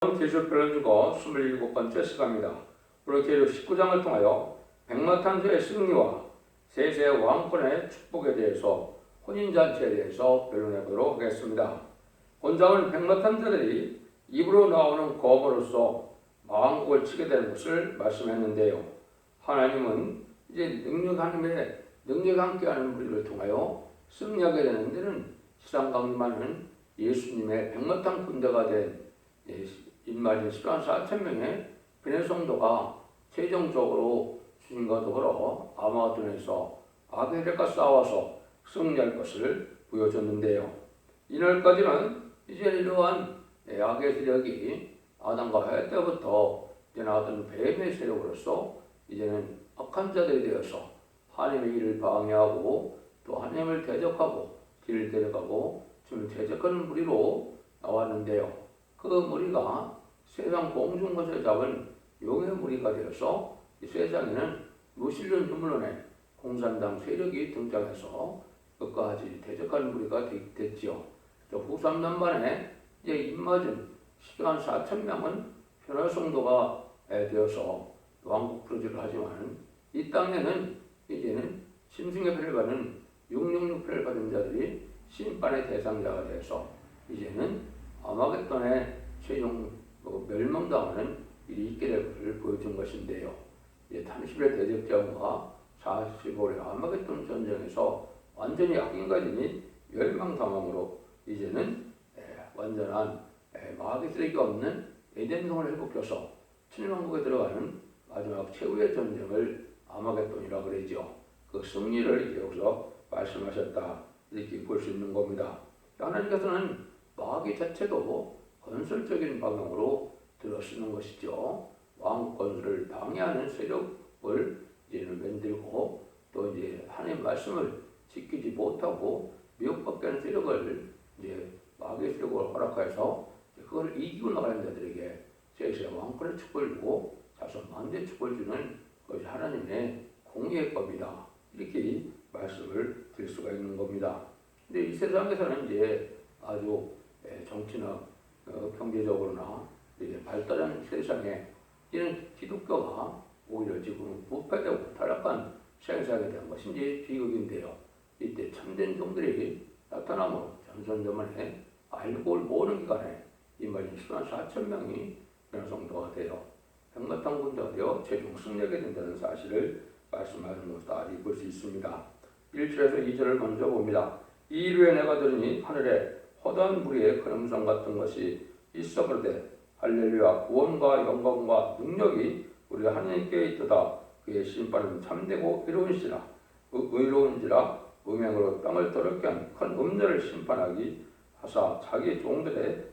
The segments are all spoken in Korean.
계시록편을 두고 27번째 시간입니다. 오늘 계시록 19장을 통하여 백마탄자의 승리와 세세의 왕권의 축복에 대해서 혼인잔치에 대해서 변론해 보도록 하겠습니다. 본장은 백마탄자들이 입으로 나오는 거부로서 망국을 치게 되는 것을 말씀했는데요. 하나님은 이제 하나님의 능력이 함께하는 무리를 통하여 승리하게 되는 데는 세상 강림하는 예수님의 백마탄 군대가 된 인마진 10만 4천 명의 베네 성도가 최종적으로 주님과 더불어 아마겟돈에서 아벨과 싸워서 승리할 것을 보여줬는데요. 이날까지는 이제 이러한 악의 세력이 아담과 하와 때부터 나왔던 뱀의 세력으로서 이제는 악한 자들이 되어서 하나님의 일을 방해하고 또 하나님을 대적하고 길을 대적하고 주님을 대적하는 무리로 나왔는데요. 그 무리가 세상 공중 것을 잡은 용의 무리가 되어서 이 세상에는 무신론 유물론의 공산당 세력이 등장해서 끝까지 대적하는 무리가 됐지요. 또 후 3년 만에 이제 입맞은 10만 4천 명은 변화 성도가 되어서 왕국 프로지를 하지만 이 땅에는 이제는 짐승의 표를 받은 666표를 받은 자들이 심판의 대상자가 되어서 이제는 아마겟돈의 최종 멸망당하는 일이 있게 될 것을 보여준 것인데요. 30의 대적자와 45의 아마겟돈 전쟁에서 완전히 악인가진이 멸망당함으로 이제는 완전한 마귀 쓰레기가 없는 에덴성을 회복해서 칠왕국에 들어가는 마지막 최후의 전쟁을 아마겟돈이라고 그러죠. 그 승리를 여기서 말씀하셨다 이렇게 볼 수 있는 겁니다. 하나님께서는 마귀 자체도 건설적인 방향으로 들어쓰는 것이죠. 왕국 건설을 방해하는 세력을 이제는 만들고 또 이제 하나님의 말씀을 지키지 못하고 미혹받게 하는 세력을 이제 마귀의 세력을 허락해서 그걸 이기고 나가는 자들에게 세세 왕권의 축복을 주고 자손 만대의 축복을 주는 것이 하나님의 공의의 법이다. 이렇게 말씀을 드릴 수가 있는 겁니다. 근데 이 세상에서는 이제 아주 정치나 경제적으로나 이제 발달한 세상에 이는 기독교가 오히려 지금 부패되고 타락한 세상에 대한 것이 이제 비극인데요. 이때 참된 종들이 나타나므로 전선전만에 알고 모르는 기간에 이말인 10만 4천 명이 변성도가 되어 백마탄 군대가 되어 최종 승리하게 된다는 사실을 말씀하는 것다 볼 수 있습니다. 1절에서 2절을 먼저 봅니다. 이 일후에 내가 들으니 하늘에 허다한 무리의 큰 음성 같은 것이 있어 그러되 할렐루야 구원과 영광과 능력이 우리 하나님께 있도다. 그의 심판은 참되고 의로운지라 음행으로 땅을 더럽게 한 큰 음녀를 심판하기 하사 자기 종들의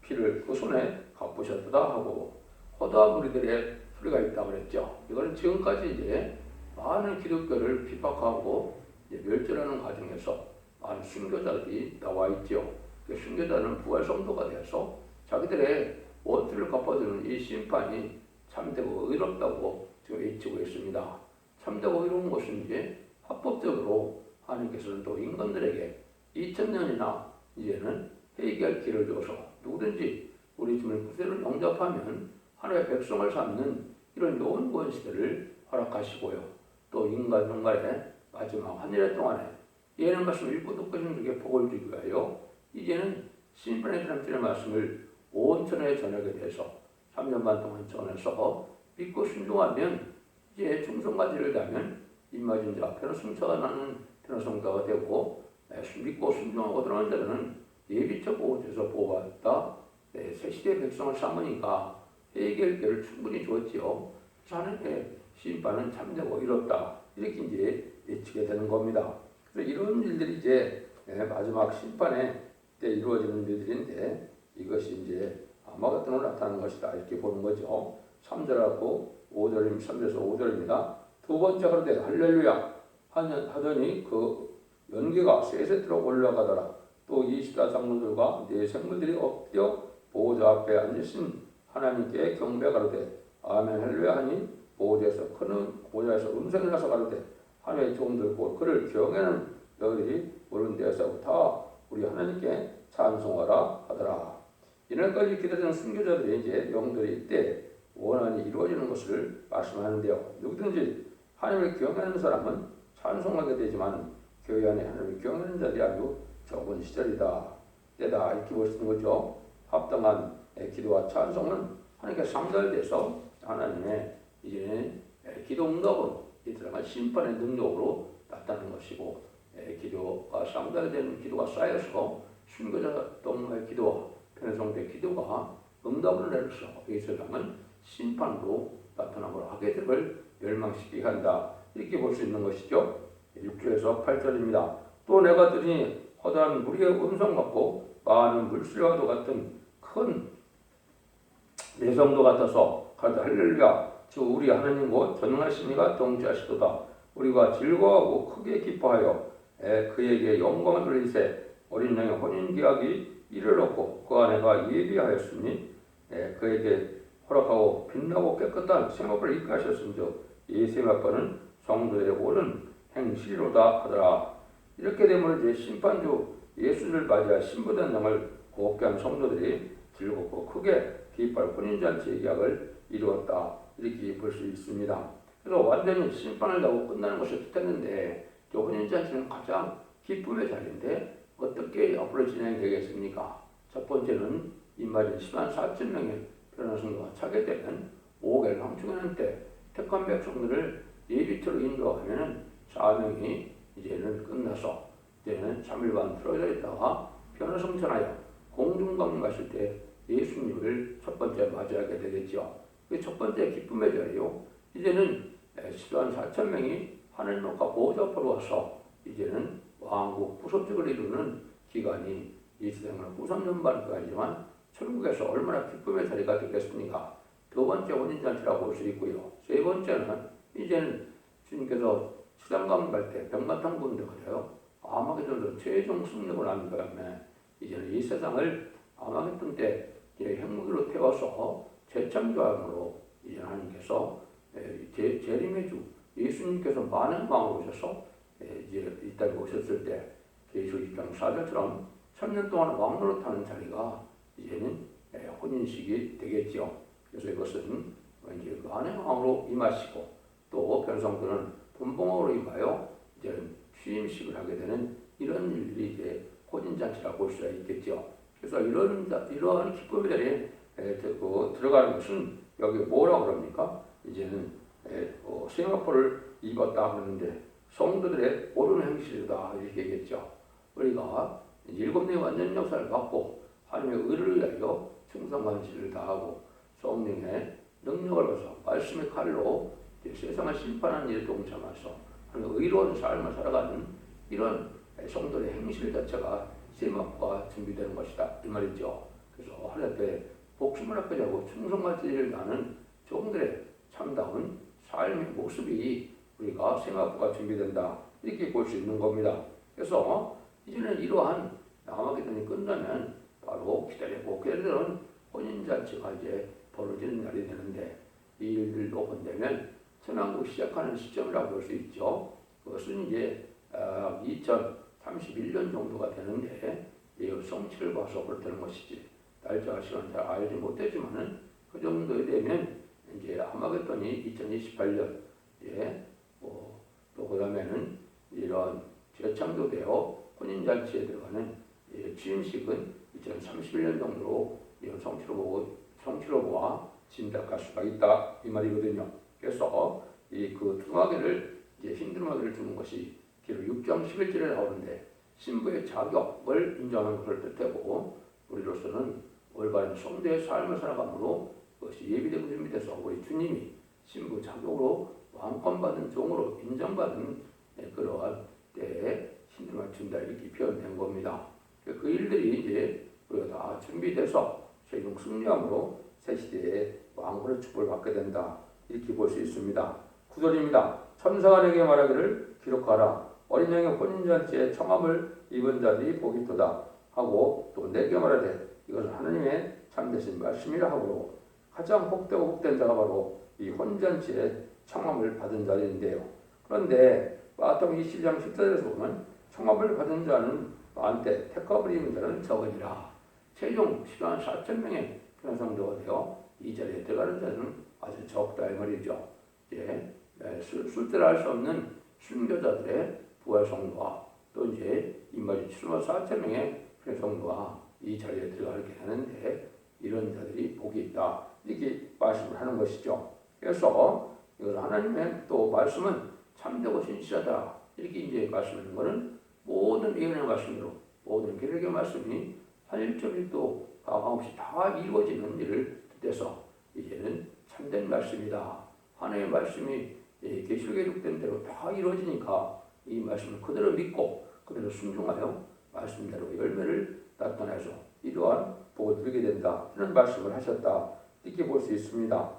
피를 그 손에 갚으셨다 하고 허다한 무리들의 소리가 있다고 그랬죠. 이거는 지금까지 이제 많은 기독교를 핍박하고 멸절하는 과정에서 많은 순교자들이 나와 있죠. 그 순교자는 부활 성도가 되어서 자기들의 원수를 갚아주는 이 심판이 참되고 의롭다고 지금 외치고 있습니다. 참되고 의로운 것은 이제 합법적으로 하나님께서는 또 인간들에게 2000년이나 이제는 회개할 기회를 줘서 누구든지 우리 주님의 구세를 영접하면 하나님의 백성을 삼는 이런 좋은 권세를 허락하시고요. 또 인간 종간의 마지막 한 일 동안에 예언의 말씀을 읽고 듣고 있는 자에게 복을 주기 위하여 이제는 심판의 사람들의 말씀을 온 천하에 전하게 돼서 3년 반 동안 전해서 믿고 순종하면 이제 충성가지를 다면 임마진 자 앞에는 승차가 나는 변호성자가 되고 믿고 순종하고 들어간 자들은 예비적 보호에서 보호받다 새 시대의 백성을 삼으니까 회개할 기회를 충분히 줬지요. 하나님의 심판은 참되고 이롭다 이렇게 이제 외치게 되는 겁니다. 그래서 이런 일들이 이제 마지막 심판에 때 이루어지는 일들인데 이것이 이제 아마겟돈으로 나타나는 것이다 이렇게 보는 거죠. 3절하고 5절입니다. 3절에서 5절입니다. 두 번째 하루에 할렐루야 하더니 그 연기가 세세트로 올라가더라. 또 24장로들과 네 생물들이 엎드려 보호자 앞에 앉으신 하나님께 경배가로되 아멘 할렐루야 하니 보호자에서 크는 보호자에서 음성이 나서 가로되 하나님의 종들 곧 그를 경외하는 너희들이 모르는 데에서부터 우리 하나님께 찬송하라 하더라. 이날까지 기다리는 순교자들의 이제 영들이 이때 원한이 이루어지는 것을 말씀하는데요. 누구든지 하나님을 경외하는 사람은 찬송하게 되지만 교회 안에 하나님을 경외하는 자들이 아주 적은 시절이다. 때다. 이렇게 볼 수 있는 거죠. 합당한 기도와 찬송은 하나님께 상달돼서 하나님의 이제 기도 응답으로 이들은 심판의 능력으로 나타나는 것이고, 기도가 상달되는 기도가 쌓여서 순교자 동무의 기도와 편성된 기도가 응답을 내려서 이 세상은 심판으로 나타남을 하게 됨을 멸망시키게 한다. 이렇게 볼 수 있는 것이죠. 6절에서 8절입니다. 또 내가 들으니 허다한 무리의 음성 같고 많은 물소리와도 같은 큰 내성도 같아서 가로되 할렐루야 주 우리 하나님 곧 전능하시니가 통치하시도다. 우리가 즐거워하고 크게 기뻐하여 그에게 영광을 돌리세. 어린 양의 혼인 계약이 이르렀고 그 아내가 예비하였으니 그에게 허락하고 빛나고 깨끗한 생업을 있게 하셨은즉 이 생업과는 성도의 옳은 행실로다 하더라. 이렇게 되면 이제 심판주 예수를 맞이할 신부된 양을 곱게 한 성도들이 즐겁고 크게 기뻐할 혼인잔치의 계약을 이루었다. 이렇게 볼 수 있습니다. 그래서 완전히 심판을 하고 끝나는 것을 뜻했는데 혼인잔치는 가장 기쁨의 자리인데 어떻게 앞으로 진행되겠습니까? 첫 번째는 이말인 104,000명의 변화 성도가 차게 되는 5개월 황충하는 때 택한 백성들을 예비트로 인도하면 4명이 이제는 끝나서 이제는 3일간 틀어져 있다가 변화 성천하여 공중강 갔을 때 예수님을 첫 번째 맞이하게 되겠죠. 그 첫 번째 기쁨의 자리요. 이제는 104,000명이 하늘 높아 보좌 앞으로 와서 이제는 왕국 구속직을 이루는 기간이 이 세상을 후삼년반까지지만 천국에서 얼마나 기쁨의 자리가 되겠습니까? 두 번째 혼인잔치라고 볼 수 있고요. 세 번째는 이제는 주님께서 수장강 갈 때 백마탄 군대가 돼요. 아마겟돈으로 최종 승리고 난 다음에 이제는 이 세상을 아마겟돈 때 핵무기로 태워서 재창조함으로 이제 하나님께서 재림의 주 예수님께서 많은 마음으로 오셔서 이제 이 땅에 오셨을 때 계시록 2장 4절처럼 3년 동안 왕노릇하는 자리가 이제는 혼인식이 되겠죠. 그래서 이것은 이제 그 아내 마음으로 임하시고 또 변성들은 분봉으로 임하여 이제 취임식을 하게 되는 이런 일들이 이제 혼인잔치라고 볼 수가 있겠죠. 그래서 이러한 기쁨의 자리에 들어가는 것은 여기 뭐라고 그럽니까? 이제는 싱가포르를 입었다 하는데 성도들의 옳은 행실이다 이렇게 얘기했죠. 우리가 7대 완전 역사를 받고 하나님의 의를 위하여 충성관시를 다하고 성령의 능력을 받아서 말씀의 칼로 세상을 심판하는 일에 동참해서 하나님의 의로운 삶을 살아가는 이런 성도의 행실 자체가 세막과 준비되는 것이다 이 말이죠. 그래서 하나님 앞에 복심을 하게 되고 충성관시를 다하는 종들의 참다운 삶의 모습이 우리가 생각과 준비된다 이렇게 볼 수 있는 겁니다. 그래서 이제는 이러한 아마겟돈이 끝나면 바로 기다리는 혼인잔치가 이제 벌어지는 날이 되는데 이 일들도 본다면 천왕국 시작하는 시점이라고 볼 수 있죠. 그것은 이제 2031년 정도가 되는데 성취를 봐서 그렇다는 것이지 날짜와 시간 잘 알지 못했지만은 그 정도에 되면 이제 아마겟돈이 2028년 또 그다음에는 이런 재창조되어 혼인잔치에 들어가는 취임식은 2031년 정도로 성취로 보아 짐작할 수가 있다 이 말이거든요. 그래서 그 등하계를 흰두루마기를 주는 것이 기록 6장 11절에 나오는데 신부의 자격을 인정하는 것을 뜻하고 우리로서는 올바른 성도의 삶을 살아감으로 그것이 예비되고 준비돼서 우리 주님이 신부 자격으로 왕권받은 종으로 인정받은 그러한 때에 신중을 준다 이렇게 표현된 겁니다. 그 일들이 이제 우리가 다 준비돼서 최종 승리함으로 새 시대에 왕권의 축복을 받게 된다 이렇게 볼 수 있습니다. 9절입니다. 천사가 내게 말하기를 기록하라. 어린 양의 혼인잔치에 청함을 입은 자들이 복이 있도다 하고 또 내게 말하되 이것은 하나님의 참되신 말씀이라 하고 가장 복되고 복된 자가 바로 이 혼인잔치에 청함을 받은 자들인데요. 그런데 마태복음 20장 14절에서 보면 청함을 받은 자는 많되 택함을 입은 자는 적으니라. 최종 14만 4천 명의 변성도가 되어 이 자리에 들어가는 자는 아주 적다 이 말이죠. 이제 숫자를 알 수 없는 순교자들의 부활 성도와 또 이제 이말이 7만 4천 명의 변성도가 이 자리에 들어가게 하는데 이런 자들이 복이 있다 이렇게 말씀을 하는 것이죠. 그래서 이걸 하나님의 또 말씀은 참되고 신실하다 이렇게 이제 말씀하는 것은 모든 예언의 말씀대로 모든 계략의 말씀이 한 일절일도 가감없이 다 이루어지는 일을 뜻해서 이제는 참된 말씀이다. 하나님의 말씀이 계시록에 기록된 대로 다 이루어지니까 이 말씀을 그대로 믿고 그대로 순종하여 말씀대로 열매를 나타내서 이러한 복을 누리게 된다. 이런 말씀을 하셨다. 이렇게 볼 수 있습니다.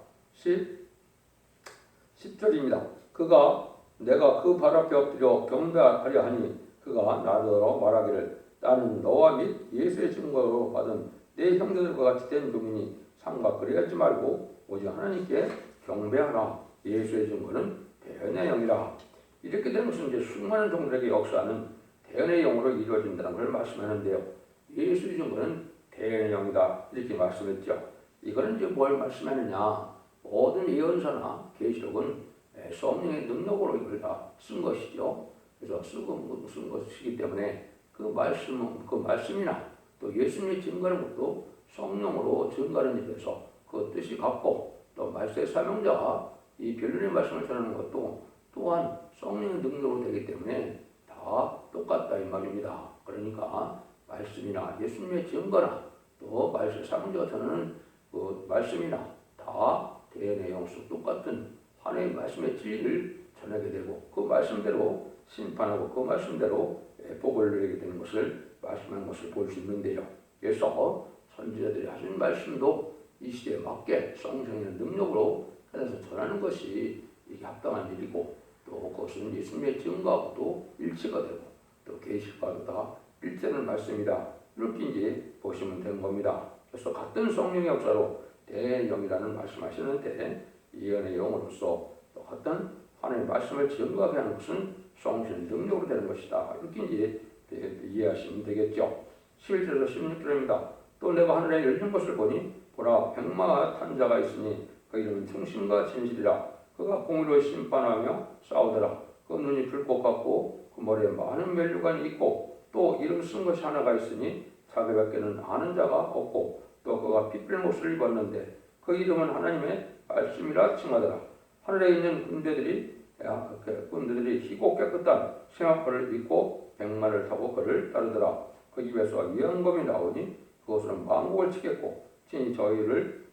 10절입니다. 그가 내가 그 발 앞에 엎드려 경배하려 하니 그가 나더러 말하기를 나는 너와 및 예수의 증거로 받은 내 형제들과 같이 된 종이니 삼가 그리하지 말고 오직 하나님께 경배하라. 예수의 증거는 대언의 영이라. 이렇게 되는 것은 이제 수많은 종들에게 역사하는 대언의 영으로 이루어진다는 걸 말씀하는데요. 예수의 증거는 대언의 영이다. 이렇게 말씀했죠. 이거는 이제 뭘 말씀하느냐. 모든 예언서나 계시록은 성령의 능력으로 이걸 다 쓴 것이죠. 그래서 쓴 것이기 때문에 그 말씀이나 또 예수님의 증거하는 것도 성령으로 증거하는 일에서 그 뜻이 같고 또 말씀의 사명자가 이 변론의 말씀을 전하는 것도 또한 성령의 능력으로 되기 때문에 다 똑같다 이 말입니다. 그러니까 말씀이나 예수님의 증거나 또 말씀의 사명자가 전하는 그 말씀이나 다 대언의 영수 똑같은 하나님의 말씀의 진리를 전하게 되고 그 말씀대로 심판하고 그 말씀대로 복을 누리게 되는 것을 말씀하는 것을 볼 수 있는데요. 그래서 선지자들이 하신 말씀도 이 시대에 맞게 성령의 능력으로 해서 전하는 것이 이게 합당한 일이고 또 그것은 예수님의 증거하고도 일치가 되고 또 계시록과도 다 일치하는 말씀이다. 이렇게 이제 보시면 되는 겁니다. 그래서 같은 성령의 역사로 대영이라는 말씀하시는데 예언의 영으로서 또 같은 하나님의 말씀을 증거하게 하는 것은 성신의 능력으로 되는 것이다. 이렇게 이제 이해하시면 되겠죠. 11절에서 16절입니다. 또 내가 하늘에 열린 것을 보니 보라 백마 탄 자가 있으니 그 이름은 충신과 진실이라. 그가 공의로 심판하며 싸우더라. 그 눈이 불꽃 같고 그 머리에 많은 면류관이 있고 또 이름 쓴 것이 하나가 있으니 자기밖에는 아는 자가 없고 또 그가 빛을 옷을 입었는데 그 이름은 하나님의 말씀이라 칭하더라. 하늘에 있는 군대들이 희고 깨끗한 생화포를 입고 백마를 타고 그를 따르더라. 그 입에서 예언검이 나오니 그것은 만국을 치겠고 친히 저희를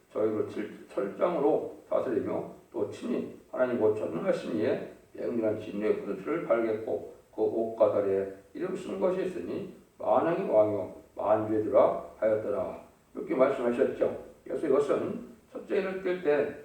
철장으로 다스리며 또 친히 하나님 곧 전능하신 이에 맹렬한 진노의 포도주를 발겠고 그 옷과 다리에 이름 쓴 것이 있으니 만왕이 왕이요 만주의 주라 하였더라. 이렇게 말씀하셨죠. 그래서 이것은 첫째 일을 뜰때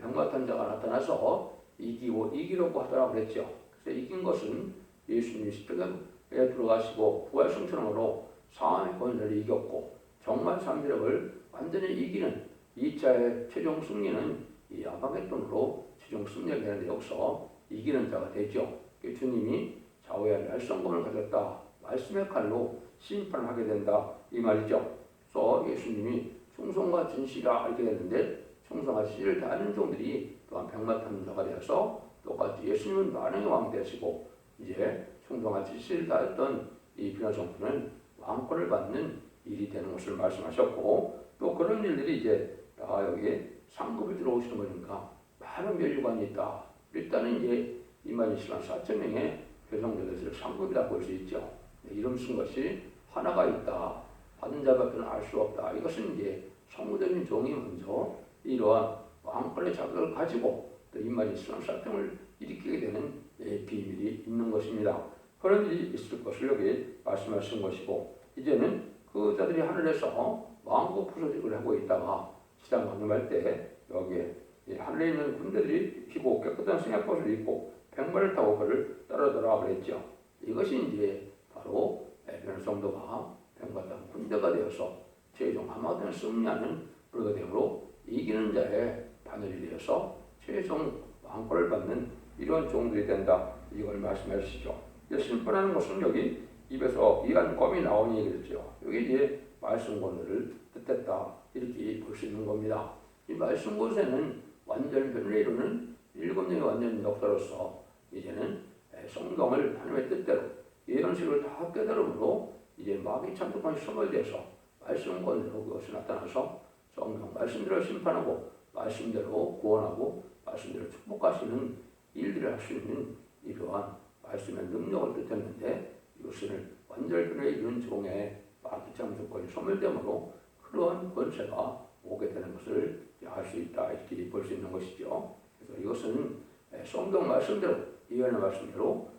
백마탄 자가 나타나서 이기려고 하더라고 그랬죠. 그래서 이긴 것은 예수님이 십자가에 들어가시고 부활 승천으로 상함의 권세를 이겼고 정말 삼위력을 완전히 이기는 2차의 최종 승리는 이 아마겟돈으로 최종 승리하게 하는 데없어 이기는 자가 되죠. 주님이 좌우에 날성검을 가졌다. 말씀의 칼로 심판을 하게 된다. 이 말이죠. 그래서 예수님이 충성과 진실이라 이렇게 되는데 충성과 진실을 다하는 종들이 또한 백마탄 자가 되어서 똑같이 예수님은 만왕의 왕 되시고 이제 충성과 진실을 다했던 이 비나성부는 왕권을 받는 일이 되는 것을 말씀하셨고 또 그런 일들이 이제 다 여기에 상급을 들어오시는 거니까 많은 면류관이 있다. 일단은 이제 22,000만 4천 명의 배성자들을 상급이라고 볼 수 있죠. 이름 쓴 것이 하나가 있다. 받은 자밖에는 알 수 없다. 이것은 이제 성무적인 종이 먼저 이러한 왕권의 자격을 가지고 또 22,000만 4천을 일으키게 되는 비밀이 있는 것입니다. 그런 일이 있을 것을 여기 말씀하신 것이고 이제는 그 자들이 하늘에서 왕국 부서직을 하고 있다가 시장 강림할 때 여기에 하늘에 있는 군대들이 피고 깨끗한 승약옷을 입고 백마를 타고 그를 따르더라 그랬죠. 이것이 이제 바로 변성도가 백마탄 군대가 되어서 최종 하마든 승리하는 불가대으로 이기는 자의 바늘이 되어서 최종 왕권을 받는 이런 종들이 된다. 이걸 말씀하시죠. 심판하는 것은 여기 입에서 이한 껌이 나오니 그랬죠. 여기 이제 말씀 권위를 뜻했다. 이렇게 볼 수 있는 겁니다. 이 말씀 권세는 완전 변론에 이루는 7명의 완전 역사로서 이제는 성경을 하나님의 뜻대로 예언식을 다 깨달음으로 이제 마귀 참독관이 소멸돼서 말씀 권세로 그것이 나타나서 성경 말씀대로 심판하고 말씀대로 구원하고 말씀대로 축복하시는 일들을 할 수 있는 이러한 말씀의 능력을 뜻했는데 이것을 완전 변론에 이룬 종의 마귀 참독관이 소멸되므로 그러한 권세가 오게 되는 것을 알 수 있다. 이렇게 볼 수 있는 것이죠. 그래서 이것은 성경 말씀대로 예언의 말씀대로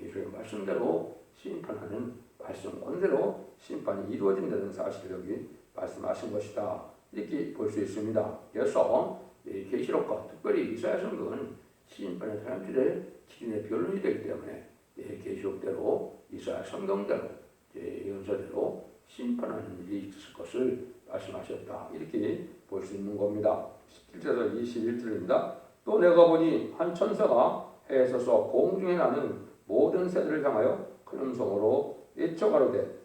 예수의 말씀대로 심판하는 말씀 권대로 심판이 이루어진다는 사실을 여기 말씀하신 것이다. 이렇게 볼 수 있습니다. 그래서 계시록과 특별히 이사야 성경은 심판의 사람들의 기준의 변론이 되기 때문에 계시록대로 이사야 성경대로 예언서대로 심판하는 일이 있을 것을 말씀하셨다. 이렇게 볼 수 있는 겁니다. 17절에서 21절입니다. 또 내가 보니 한 천사가 해에 서서 공중에 나는 모든 새들을 향하여 큰 음성으로 외쳐가로되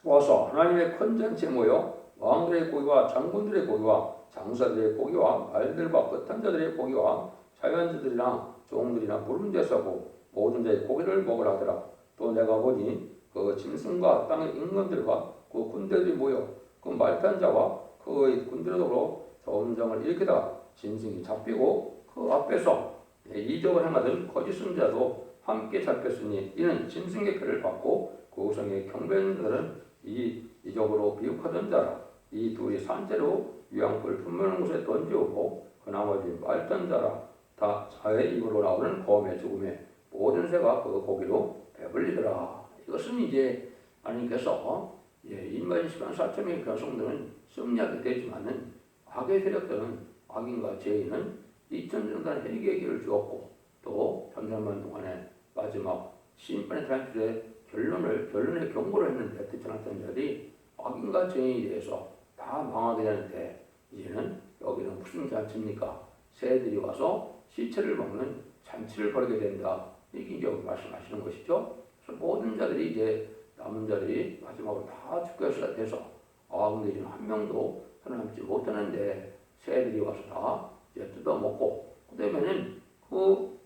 와서 하나님의 큰 잔치에 모여 왕들의 고기와 장군들의 고기와 장사들의 고기와 말들과 끝한 자들의 고기와 자연자들이나 종들이나 물은 데 서고 모든 자의 고기를 먹으라 하더라. 또 내가 보니 그 짐승과 땅의 임금들과 그 군대들이 모여 그 말탄 자와 그의 군대로 전쟁을 일으키다가 짐승이 잡히고 그 앞에서 이적을 행하던 거짓 선지자도 함께 잡혔으니 이는 짐승의 표를 받고 그 성의 경배하는 자들은 이 이적으로 비육하던 자라. 이 둘이 산채로 유황불 분명한 곳에 던지오고 그 나머지 말탄 자라. 다 자의 입으로 나오는 검의 죽음에 모든 새가 그 고기로 배불리더라. 이것은 이제 하나님께서 인간 시간 4천명의 교성들은 승리하게 되지만은 악의 세력들은 악인과 죄인은 2000년간 회개의 길을 주었고 또 천년만 동안에 마지막 심판의 단출의 결론의 경고를 했는데 듣지 않았던 자들이 악인과 죄인에 대해서 다 망하게 되는데 이제는 여기는 무슨 잔치입니까? 새들이 와서 시체를 먹는 잔치를 벌이게 된다. 이게 이제 말씀하시는 것이죠. 그래서 모든 자들이 이제 남은 자들이 마지막으로 다 죽게 돼서 근데 이제 한 명도 살아남지 못하는데 새들이 와서 다 이제 뜯어먹고 그다음에는 그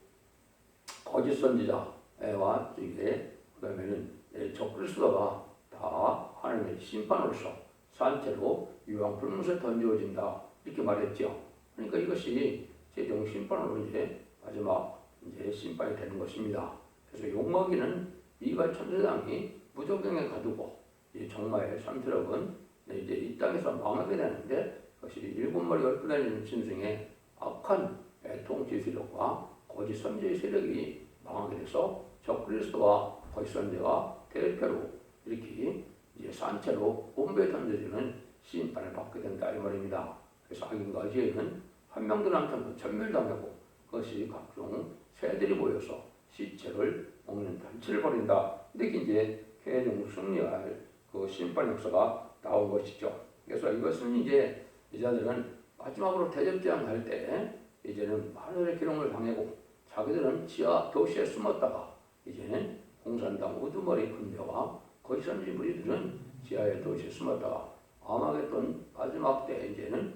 거짓 선지자와 이게 그다음에는 적그리스도가 다 하나님의 심판으로서 산채로 유황 불못에 던져진다 이렇게 말했죠. 그러니까 이것이 최종 심판으로 이제 마지막 이제 심판이 되는 것입니다. 그래서 욕먹이는 이가 천사장이 무적경에 가두고 이 정마의 3트럭은 이제 이 땅에서 망하게 되는데 그것이 7마리 얼고 다니는 짐승의 악한 통치 세력과 거짓 선지의 세력이 망하게 돼서 적그리스도와 거짓 선지가 대표로 이렇게 이제 산채로 온배에 던져지는 심판을 받게 된다 이 말입니다. 그래서 악인과 죄인은 한 명도 남지 않고 전멸당하고 그것이 각종 새들이 모여서 시체를 먹는 잔치를 벌인다. 이렇게 이제 최종 승리할 그 심판 역사가 나온 것이죠. 그래서 이것은 이제 이자들은 마지막으로 대접장 갈 때 이제는 하늘의 기름을 당하고 자기들은 지하 도시에 숨었다가 이제는 공산당 우두머리 군대와 거짓 선지 무리들은 지하의 도시에 숨었다가 아마겟돈 마지막 때 이제는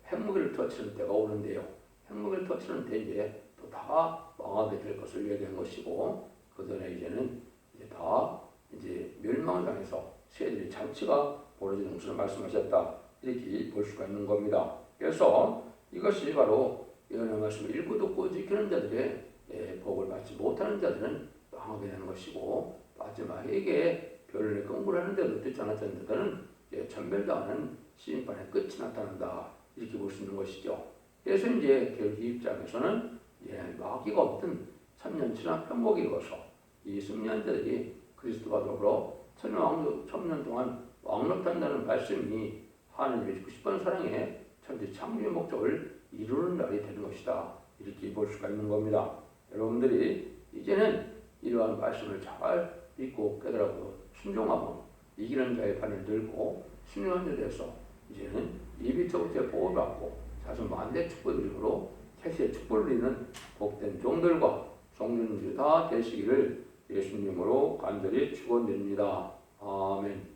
핵무기를 터치는 때가 오는데요. 핵무기를 터치는 때 이제 또 다 망하게 될 것을 얘기한 것이고 그 전에 이제는 이제 다 이제 멸망을 당해서 새들이 잔치가 벌어지는 것을 말씀하셨다. 이렇게 볼 수가 있는 겁니다. 그래서 이것이 바로 예언의 말씀을 읽고 듣고 지키는 자들의 복을 받지 못하는 자들은 망하게 되는 것이고 마지막 회개에 별을 공부를 하는데도 듣지 않았던 자들은 전멸당하는 심판의 끝이 나타난다. 이렇게 볼 수 있는 것이죠. 그래서 이제 교회 입장에서는 마귀가 없던 천년치나 편복이 이루어서 이 승리한 자들이 그리스도와 더불어 천년 동안 왕노탄다는 말씀이 하나님의 90번 사랑의 천지 창조의 목적을 이루는 날이 되는 것이다. 이렇게 볼 수가 있는 겁니다. 여러분들이 이제는 이러한 말씀을 잘 믿고 깨달고 순종하고 이기는 자의 판을 들고 순종한 자 돼서 이제는 이비토부터의 복을 받고 자손 만대 축복을 이루므로 태시의 축복을 누리는 복된 종들과 성도님들이 다 되시기를 예수님으로 간절히 축원드립니다. 아멘.